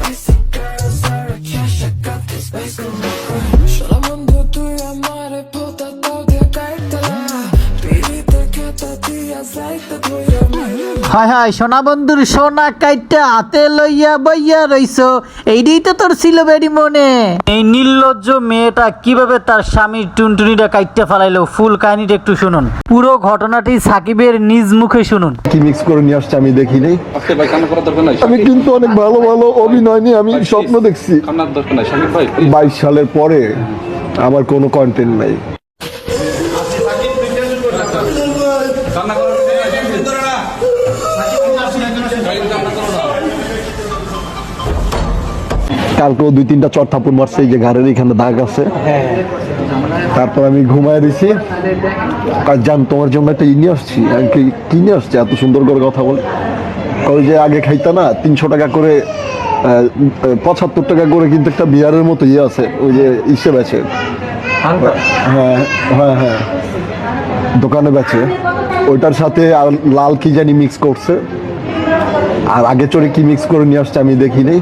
Basic girls are a cash, I got this space on my grind. Solamente tú y amare, puta, todo caítela. Pidite que te digas like the tuyo, হায় হায় সোনা বন্ধুর সোনা কাইটা হাতে লইয়া বইয়া রইছো, এইটাই তো তোর ছিল বেডি মনে। এই নির্লজ্জ মেয়েটা কিভাবে তার স্বামীর টুনটুনিটা কাইটটা ফেলাইলো, ফুল কাহিনীটা একটু শুনুন। পুরো ঘটনাটি সাকিবের নিজ মুখে শুনুন। কি মিক্স করে নিয়ে আসছে আমি দেখি নাই। আমি কিন্তু অনেক ভালো ভালো অভিনয় নিয়ে আমি স্বপ্ন দেখছি। 22 সালের পরে আমার কোনো কন্টেন্ট নাই। কালকেও 2-3টা চট থাপুর মারছে, এই যে ঘাড়ের এখানে দাগ আছে। তারপর আমি ঘুমায় দিছি, জান তোমার জন্য একটা নিয়ে আসছি। আমি কিনে আসছি, এত সুন্দর করে কথা বল। ওই যে আগে খাইতা না 300 টাকা করে, 75 টাকা করে কিন্তু একটা বিয়ারের মতো ইয়ে আছে, ওই যে ইসে বেচে। হ্যাঁ হ্যাঁ হ্যাঁ, দোকানে বেচে। ওইটার সাথে আর লাল কি জানি মিক্স করছে, আর আগে চড়ে কি মিক্স করে নিয়ে আসছে আমি দেখি নাই।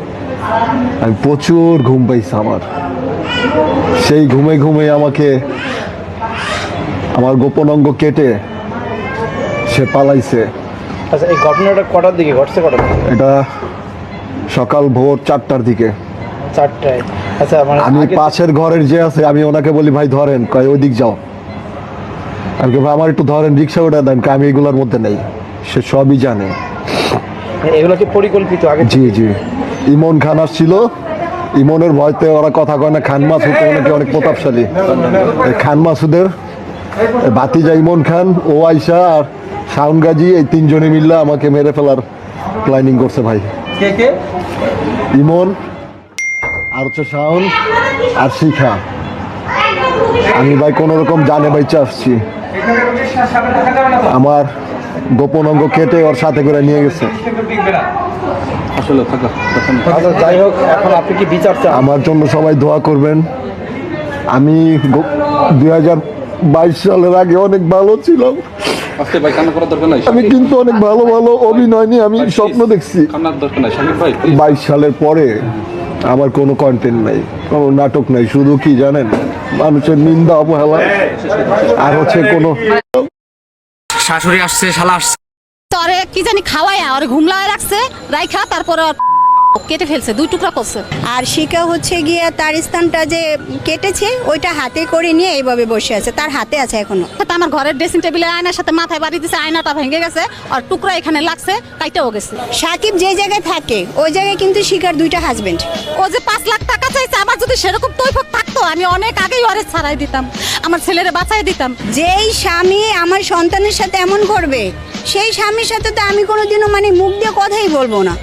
আমি প্রচুর ঘুম পাইছি আমার। সেই ঘুমে ঘুমে আমাকে আমার গোপন অঙ্গ কেটে সে পালাইছে। আচ্ছা, এই ঘটনাটা কটার দিকে ঘটছে? এটা সকাল ভোর 4টার দিকে। 4টায়? আচ্ছা, মানে আমি পাশের ঘরের যে আছে, আমি ওনাকে বলি ভাই ধরেন, কয় ওই দিক যাও। আমি ভাই আমার একটু ধরেন, রিক্সা ওটা দেন, আমি এগুলোর মধ্যে নেই। সে সবই জানে। এগুলো কি পরিকল্পিত আগে? জি জি। ইমন খান আসছিল, ইমনের ভয়তে ওরা কথা কয় না। খান মাসুদ নাকি অনেক প্রতাপশালী। খান মাসুদের ভাতিজা ইমন খান, ও আইসা আর শাওন গাজী, এই 3 জনে মিললে আমাকে মেরে ফেলার প্ল্যানিং করছে ভাই। কে কে? ইমন, আর হচ্ছে শাওন আর শিখা। আমি ভাই কোন রকম জানে বাইচা আসছি। আমার গোপন অঙ্গ কেটে ওর সাথে করে নিয়ে গেছে। আচ্ছা, যাই হোক, এখন আপনি কি বিচার চান? আমার জন্য সবাই দোয়া করবেন। আমি 2022 সালের আগে অনেক ভালো ছিলাম। আমি কিন্তু অনেক ভালো ভালো অভিনয় নিয়ে আমি স্বপ্ন দেখছি। 22 সালের পরে আমার কোনো কন্টেন্ট নাই, কোনো নাটক নাই। শুধু কি জানেন, মানুষের নিন্দা অবহেলা, আর হচ্ছে কোনো শাশুড়ি আসছে, শালা আসছে, তোরে কি জানি খাওয়ায় আর ঘুমলায় রাখছে, রাইখা তারপরে কেটে ফেলছে, 2 টুকরা করছে। আর শিকা হচ্ছে গিয়ে তার স্থানটা যে কেটেছে ওইটা হাতে করে নিয়ে এইভাবে বসে আছে, তার হাতে আছে এখনো। আমার ঘরের ড্রেসিং টেবিলে আয়নার সাথে মাথায় বাড়ি দিছে, আয়নাটা ভেঙে গেছে আর টুকরা এখানে লাগছে, কাইটাও গেছে। সাকিব যে জায়গায় থাকে ওই জায়গায় কিন্তু শিকার 2টা হাজবেন্ড। ও যে 5 লাখ টাকা চাইছে, আমার যদি সেরকম তৈফক থাকতো আমি অনেক আগেই ওরে ছাড়াই দিতাম, আমার ছেলেরে বাঁচাই দিতাম। যেই স্বামী আমার সন্তানের সাথে এমন করবে, সেই স্বামীর সাথে তো আমি কোনোদিনও মানে মুখ দিয়ে কথাই বলবো না।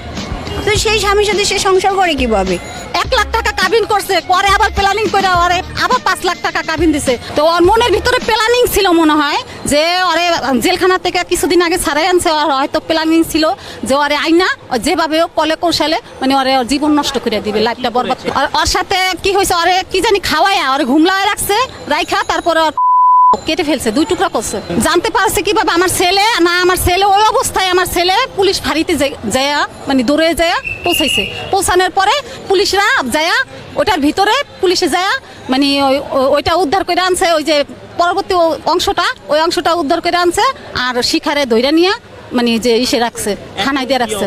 তো সেই স্বামীর সাথে সে সংসার করে কিভাবে? 1 লাখ টাকা কাবিন করছে, পরে আবার প্ল্যানিং করে ওরে আবার 5 লাখ টাকা কাবিন দিছে। তো ওর মনের ভিতরে প্ল্যানিং ছিল মনে হয় যে ওরে জেলখানা থেকে কিছুদিন আগে ছাড়াই আনছে। ওর হয়তো প্ল্যানিং ছিল যে ওরে আইনা যেভাবে কলে কৌশলে মানে ওরে ওর জীবন নষ্ট করে দিবে, লাইফটা বরবাদ। ওর সাথে কি হয়েছে, ওরে কি জানি খাওয়ায় ওরে ঘুমলায় রাখছে, রাইখা তারপরে কেটে ফেলছে, 2 টুকরা করছে। জানতে পারছে কিভাবে? আমার ছেলে না, আমার ছেলে ওই অবস্থায়, আমার ছেলে পুলিশ ফাঁড়িতে যায়া মানে দৌড়ে যায়া পৌঁছাইছে। পৌঁছানোর পরে পুলিশরা যায়া ওটার ভিতরে পুলিশে যায়া মানে ওইটা উদ্ধার করে আনছে, ওই যে পরবর্তী অংশটা, ওই অংশটা উদ্ধার করে আনছে আর শিখারে ধইরা নিয়ে মানে যে ইসে রাখছে, থানায় দিয়ে রাখছে।